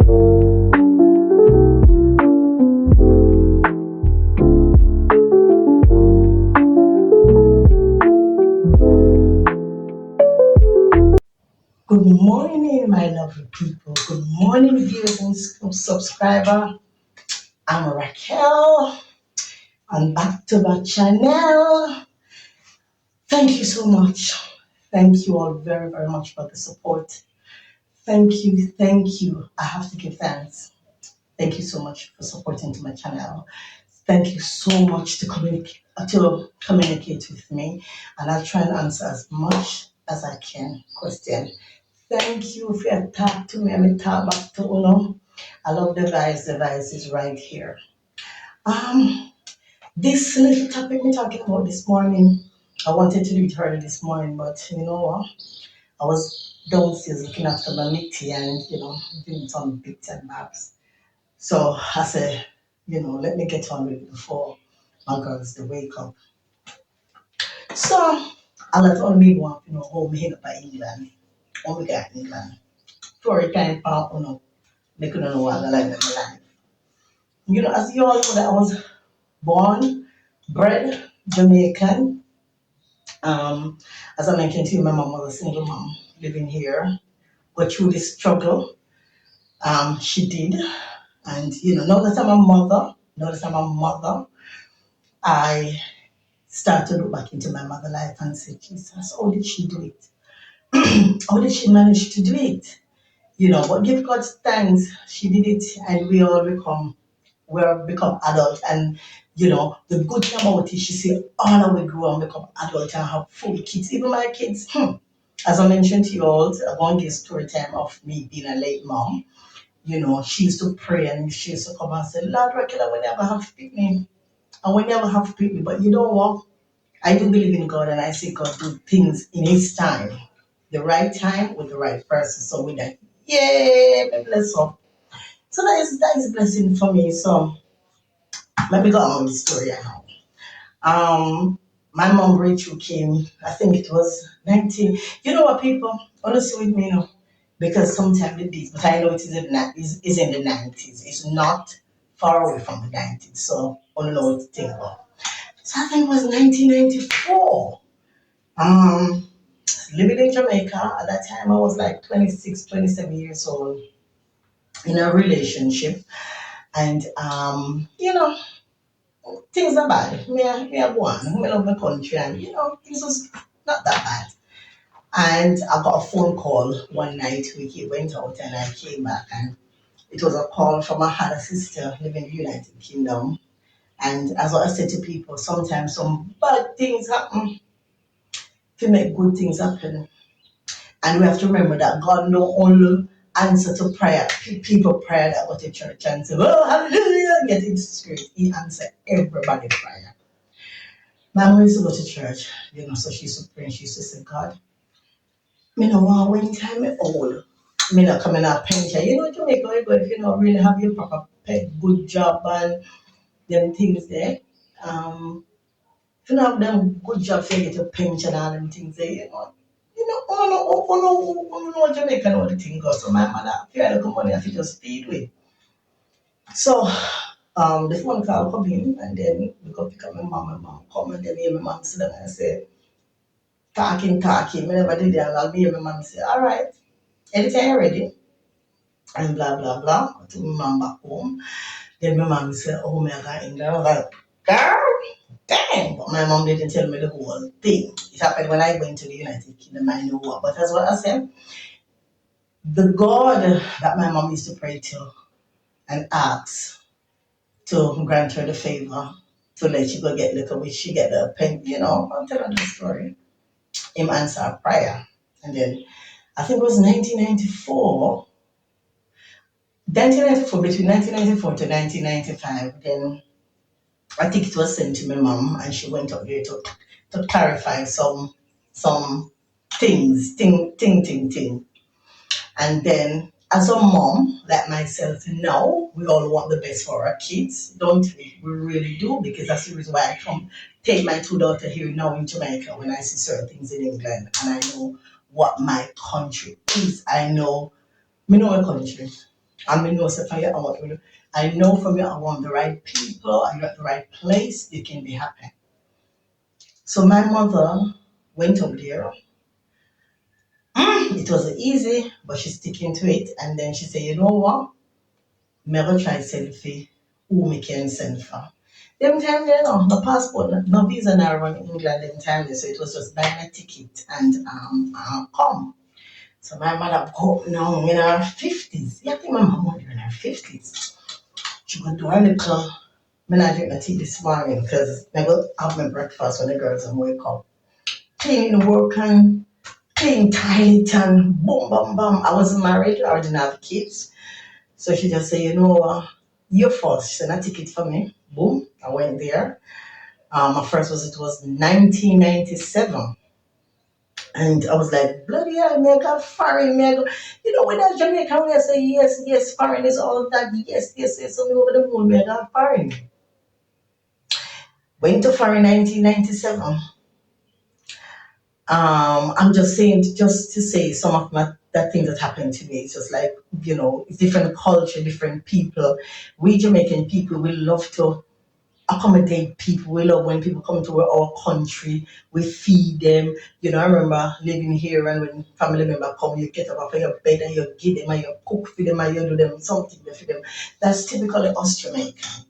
Good morning, my lovely people. Good morning, viewers and subscriber. I'm Raquel. I'm back to my channel. Thank you so much. Thank you all very, very much for the support. Thank you, thank you. I have to give thanks. Thank you so much for supporting to my channel. Thank you so much to communicate with me, and I'll try and answer as much as I can question. Thank you for your talk to me. I mean, talk back to Uno. I love the vibes. The vibes is right here. Um, this little topic we're talking about this morning, I wanted to do it early this morning, but you know what? I was downstairs looking after my Mitty and doing some bits and bobs. So I said, let me get on with it before my girls they wake up. So I let all me want, home here by England. When we got England. For a time, they couldn't know what I like in my life. As you all know, that I was born, bred Jamaican. Um, as I mentioned to you, my mom was a single mom living here, but through this struggle, she did. And now that I'm a mother, I start to look back into my mother life and say, Jesus, how did she do it? How did she manage to do it? But give God thanks, she did it, and we become adult. And the good thing about it, she said, all the way grow and become adult and have full kids. Even my kids, as I mentioned to you all, I want to give story time of me being a late mom. She used to pray and she used to come and say, Lord, Raquel, we never have to pick me. And we never have to pick me. But you know what? I do believe in God, and I see God do things in His time, the right time with the right person. So with that, yay, may bless her. So that is blessing for me. So let me go on with the story now. My mom Rachel came, I think it was 19. You know what, people? Honestly with me, because sometimes it is, but I know it is in the 90s. It's not far away from the 90s. So I don't know what to think about. So I think it was 1994. Um, Living in Jamaica. At that time, I was like 26, 27 years old in a relationship. And, things are bad. Me have one. Me love my country, and things was not that bad. And I got a phone call one night. We went out, and I came back, and it was a call from a other sister living in the United Kingdom. And as I said to people, sometimes some bad things happen to make good things happen. And we have to remember that God no only answer to prayer, people prayer that go to church and say, oh, hallelujah, get into spirit. He answer everybody prayer. My mom used to go to church, so she used to pray and she used to say, God, me no want when time me old. Me not coming out pension. Jamaica, you go if you don't really have your proper good job and them things there. Um, if you don't have them good job, you get your pension and all them things there, Jamaica know the thing goes. So my mother, if you had a money, I feel just speed with. So the phone call come in, and then we go pick up my mom come, and then me and my mom sit down and say, talking. Me never did that. I'll be my mom say, all right, anytime you're ready, and blah blah blah. I took my mom back home. Then my mom said, oh my God, in there. I was like, girl, dang. But my mom didn't tell me the whole thing. It happened when I went to the United Kingdom. I know what. But that's what I said. The God that my mom used to pray to and ask to grant her the favor to let she go get liquor, which she get the pen, I'm telling the story. Him answer a prayer. And then I think it was 1994, between 1994 to 1995, then I think it was sent to my mom, and she went up there to clarify some things, thing. And then as a mom, like myself, now we all want the best for our kids, don't we? We really do, because that's the reason why I come take my two daughters here now in Jamaica when I see certain things in England, and I know what my country is. I know my country. I mean, no, say, I know from your around the right people and you're at the right place, you can be happy. So my mother went up there. It wasn't easy, but she's sticking to it. And then she said, you know what? Never try selfie who me can send for. Them time there no passport, no visa now run in England them time there, so it was just buy my ticket and come. So my mother go now in her fifties. Yeah, I think my mom was in her fifties. She go do her little me not drink my tea this morning because I go have my breakfast when the girls and wake up. Cleaning the work and clean tight and boom bam bam. I wasn't married, I didn't have kids. So she just said, you know what, you're first. She said, a ticket for me. Boom. I went there. My first was it was 1997. And I was like, bloody hell, me I got foreign, me I go, you know, when I was Jamaican, we say, yes, yes, foreign is all of that, yes, yes, yes. So me over the moon, me I got foreign. Went to foreign 1997. I'm just saying, just to say some of my that thing that happened to me. It's just like, you know, it's different culture, different people. We Jamaican people, we love to accommodate people. We love when people come to our country. We feed them. You know, I remember living here and when family member come, you get up off your bed and you give them and you cook for them and you do them something for them. That's typically us Jamaican.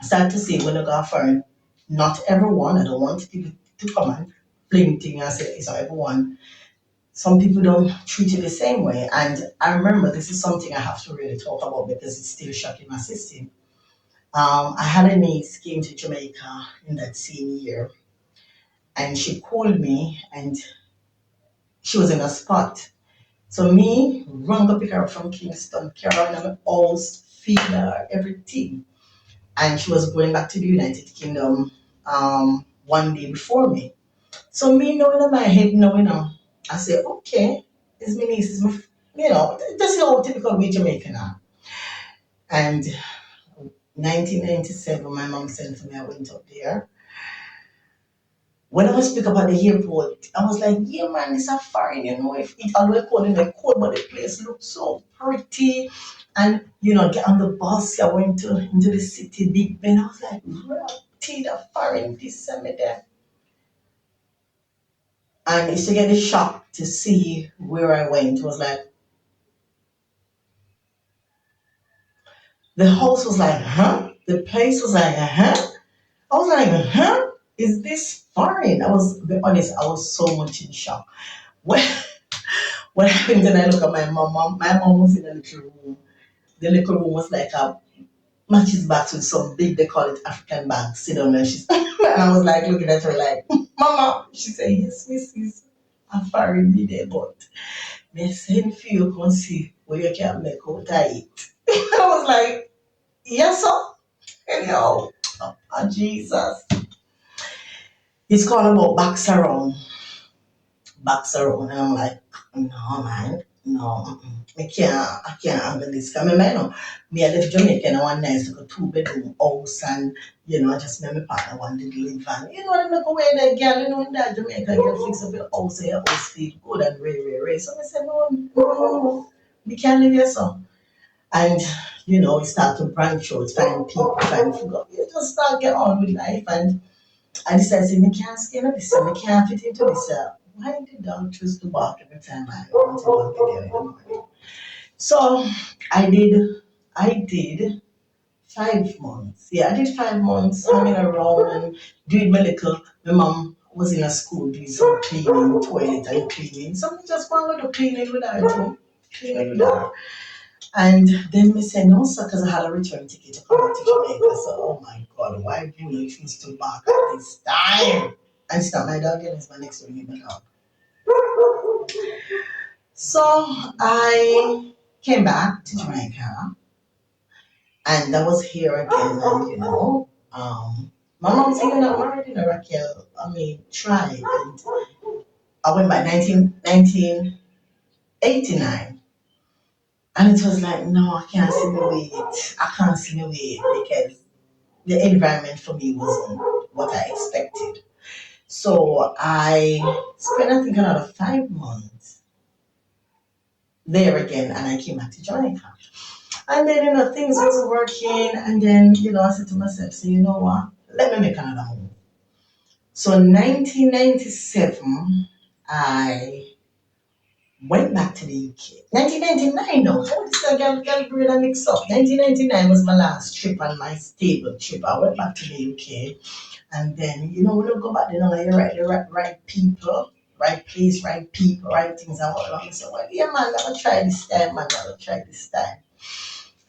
Sad to say when I go foreign, not everyone. I don't want people to come and blame thing and say it's not everyone. Some people don't treat it the same way. And I remember this is something I have to really talk about because it's still shocking my system. I had a niece came to Jamaica in that same year, and she called me, and she was in a spot. So me run to pick her up from Kingston, carry her in my house, feed her, everything, and she was going back to the United Kingdom 1 day before me. So me knowing in my head, knowing I say, okay, it's my niece, it's my, you know, that's how typical we Jamaican are. And 1997, my mom sent for me. I went up there. When I was pick up at the airport, I was like, yeah, man, it's a foreign, you know, if it always calling the cold, but the place looked so pretty. And, you know, get on the bus, I went to into the city, Big Ben. I was like, pretty, the foreign, this and that. And it's to get a shock to see where I went. It was like, the house was like, huh? The place was like, huh? I was like, huh? Is this foreign? I was, to be honest, I was so much in shock. When, when happened, then I look at my mom was in a little room. The little room was like a matches box with some big, they call it African bag, sit down and she's, and I was like looking at her like, Mama, she said, yes, Mrs. I'm foreign me there, but me send for you come see where you can make out I eat. I was like, yes, sir. Anyhow, oh, Jesus. It's called about backs around, and I'm like, no, man, no, I can't handle this. Cause remember, you know, me I live Jamaica and I want nice like a 2 bedroom house, and you know, I just met my partner one did live and you know, I'm like away there, girl, you know, in that Jamaica, you fix up your house and your house feel good and very. So I said, no, we can't live here, so. And you know, we start to branch out, find people, find food. You just start get on with life and I decided, say, me can't stay in this, me can't fit into this. Why did dog choose to bark every time I want to walk again in the morning? So I did 5 months. Yeah, I did 5 months hanging around and doing my little, my mom was in a school doing some cleaning, toilet and cleaning. So I just wanted to clean it with her too. Clean it with her. And then we said no, sir, because I had a return ticket to come back to Jamaica. So, oh my God, why do you choose to back at this time? And it's not my dog, and it's my next door neighbor dog. So I came back to Jamaica, and I was here again, and you know, my mom said, you're not married, you know, Raquel. I mean, try. And I went by 1989. And it was like, no, I can't see me wait. I can't see me wait because the environment for me wasn't what I expected. So I spent, I think, another 5 months there again, and I came back to Jamaica. And then, things was working, and then, I said to myself, so you know what? Let me make another move. So in 1997, I went back to the UK. 1999, no, what is that girl brain I mix up? 1999 was my last trip and my stable trip. I went back to the UK, and then, when you go back, you right, the right people, right place, right people, right things. I went along and said, well, yeah, man, I'm gonna try this time, man, I'm gonna try this time.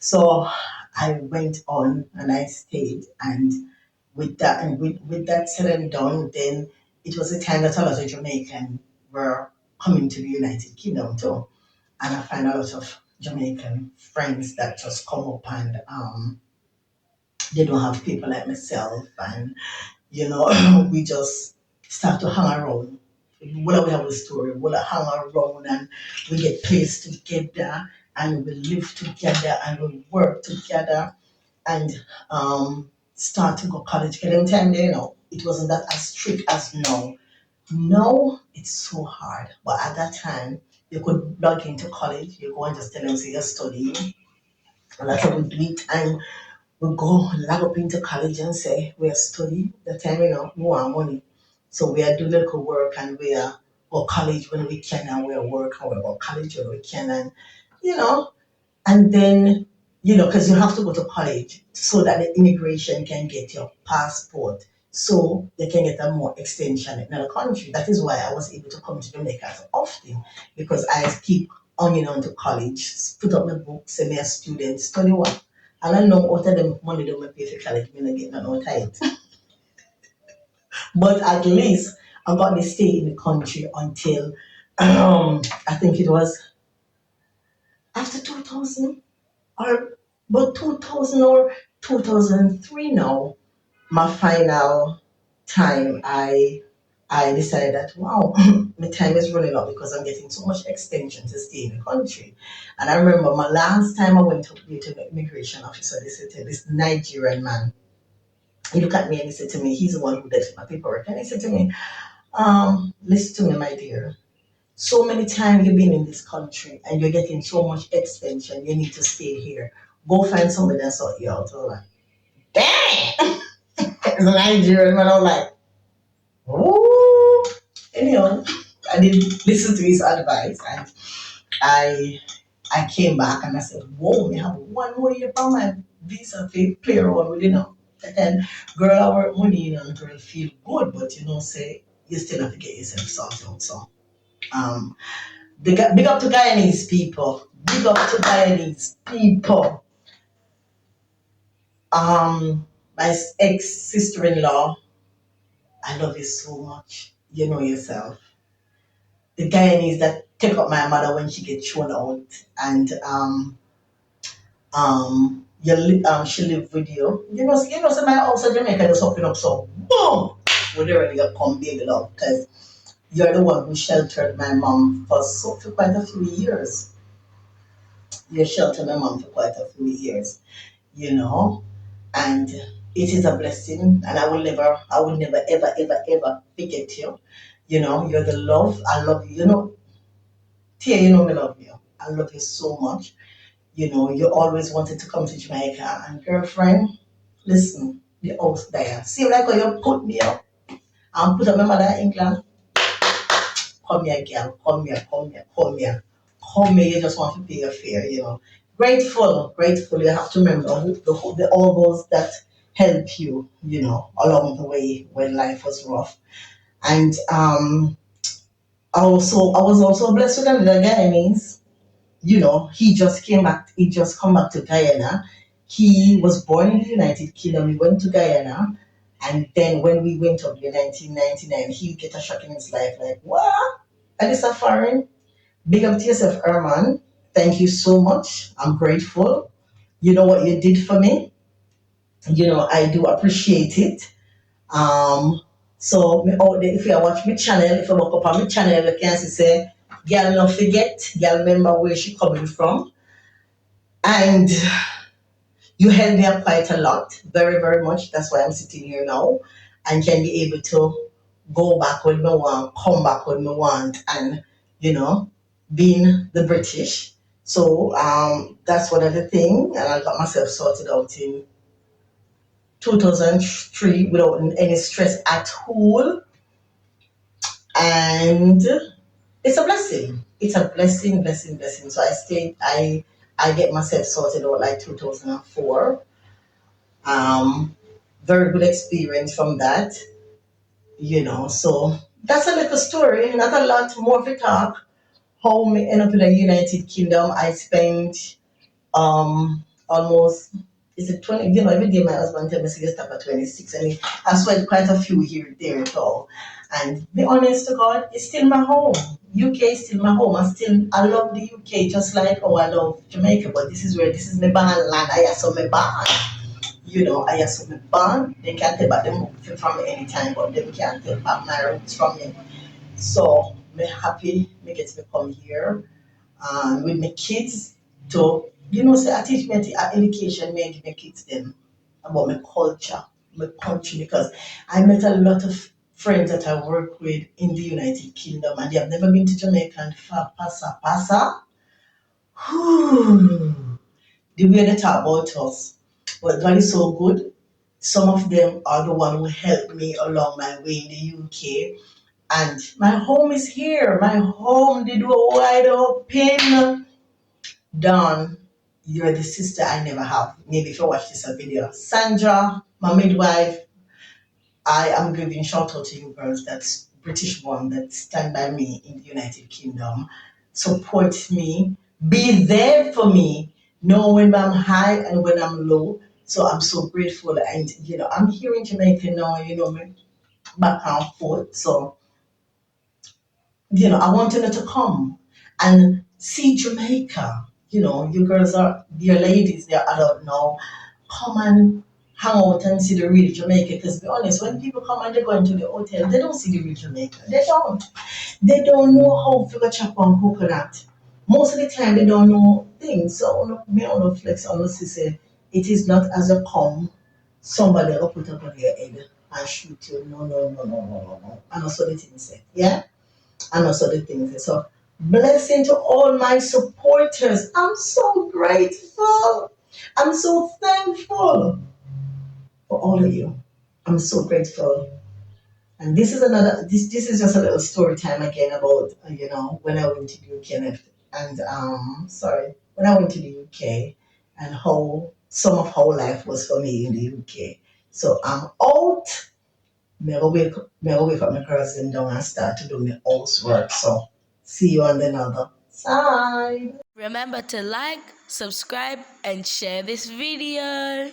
So I went on and I stayed, and with that said and done, then it was the time that a lot of Jamaican were coming to the United Kingdom too, and I find a lot of Jamaican friends that just come up, and they don't have people like myself, and we just start to hang around. Well, we have a story. We'll hang around, and we get placed together, and we live together, and we work together, and start to go college. Because them time there, it wasn't that as strict as now. Now it's so hard. But at that time, you could log into college, you go and just tell them, say you're studying. And that's how we do it. And we go log up into college and say we're studying. The time, we want money. So we are doing little work, and we are go college when we can, and we are work, and we go college when we can, and you know and then, because you have to go to college so that the immigration can get your passport, so they can get a more extension in the country. That is why I was able to come to Jamaica so often, because I keep on to college, put up my books, say me a student, study what. And I know out of them money don't pay for college, me not get none out of it. But at least I got to stay in the country until I think it was after 2000, or but 2000 or 2003 now, my final time, I decided that wow, my time is running out because I'm getting so much extension to stay in the country. And I remember my last time I went to meet an immigration officer, they said to this Nigerian man, he looked at me and he said to me, he's the one who did my paperwork, and he said to me, listen to me, my dear. So many times you've been in this country and you're getting so much extension, you need to stay here. Go find somebody that sort you out. I'm like, damn! As a Nigerian man, I'm like, oh. Anyhow, I didn't listen to his advice, and I I came back and I said, whoa, we have 1 more year for my visa to play around with, And then, girl, I work money, girl, feel good, but say, you still have to get yourself sorted out. So, um, big up to Guyanese people. Big up to Guyanese people. My ex sister in law, I love you so much. You know yourself. The Guyanese that take up my mother when she gets thrown out, and she live with you. So my house in Jamaica just open up, so boom, we already got come baby love, because you're the one who sheltered my mom for quite a few years. You sheltered my mom for quite a few years, you know, and it is a blessing, and I will never, ever, ever, ever forget you. You're the love. I love you. Tia, I love you. I love you so much. You always wanted to come to Jamaica, and girlfriend, listen, the house there. See, like how you put me up and put up my mother in England. Come here, girl. Come here, come here, come here. Come here, you just want to pay your fare. Grateful, grateful. You have to remember all those that help you, along the way when life was rough. And I was also blessed with another Guyanese. He just come back to Guyana. He was born in the United Kingdom. He went to Guyana. And then when we went up in 1999, he get a shock in his life, like, what? And it's a foreign. Big up to yourself, Herman. Thank you so much. I'm grateful. You know what you did for me. I do appreciate it. Um, so if you watch my channel, if you look up on my channel, you can see say, girl not forget, girl remember where she coming from. And you helped me up quite a lot, very, very much. That's why I'm sitting here now and can be able to go back when me want, come back when me want, and you know, being the British. So that's one of the things, and I got myself sorted out in 2003 without any stress at all. And it's a blessing. It's a blessing, blessing, blessing. So I get myself sorted out like 2004. Um, Very good experience from that, So that's a little story, not a lot more to talk. How me end up in the United Kingdom. I spent almost, is it 20, every day my husband tells me to stop at 26, and I spent quite a few here, there at all. And be honest to God, it's still my home. UK is still my home. I love the UK just like how I love Jamaica, but this is my band land. I have my band. I have my band. They can't take back them from me anytime, but they can't take back my roots from me. So me happy me get to come here with my kids to, say I teach me education, me give my kids them about my culture, my country, because I met a lot of friends that I work with in the United Kingdom and they have never been to Jamaica and pasa pasa. Whew, the way they talk about us. But God is so good. Some of them are the one who helped me along my way in the UK. And my home is here. My home, the door wide open. Dawn, you're the sister I never have. Maybe if you watch this video. Sandra, my midwife, I am giving shout out to you girls that's British born that stand by me in the United Kingdom. Support me. Be there for me. Know when I'm high and when I'm low. So I'm so grateful. And I'm here in Jamaica now, me back and forth. So I want you to come and see Jamaica. You girls are, your ladies, they're adult now. Come and hang out and see the real Jamaica. Because be honest, when people come and they go into the hotel, they don't see the real Jamaica. They don't. They don't know how to chop on coconut. Most of the time, they don't know things. So, me on the flex, honestly say, it is not as a come, somebody will put up on your head and shoot you. No, no, no, no, no, no, no. And also the things say, yeah? And also the things. So, blessing to all my supporters. I'm so grateful. I'm so thankful for all of you. I'm so grateful. And this is just a little story time again about when I went to the UK and sorry, when I went to the UK and how some of how life was for me in the UK. So I'm out. Me go wake up my cousin down and start to do my housework. So see you on the other side. Remember to like, subscribe, and share this video.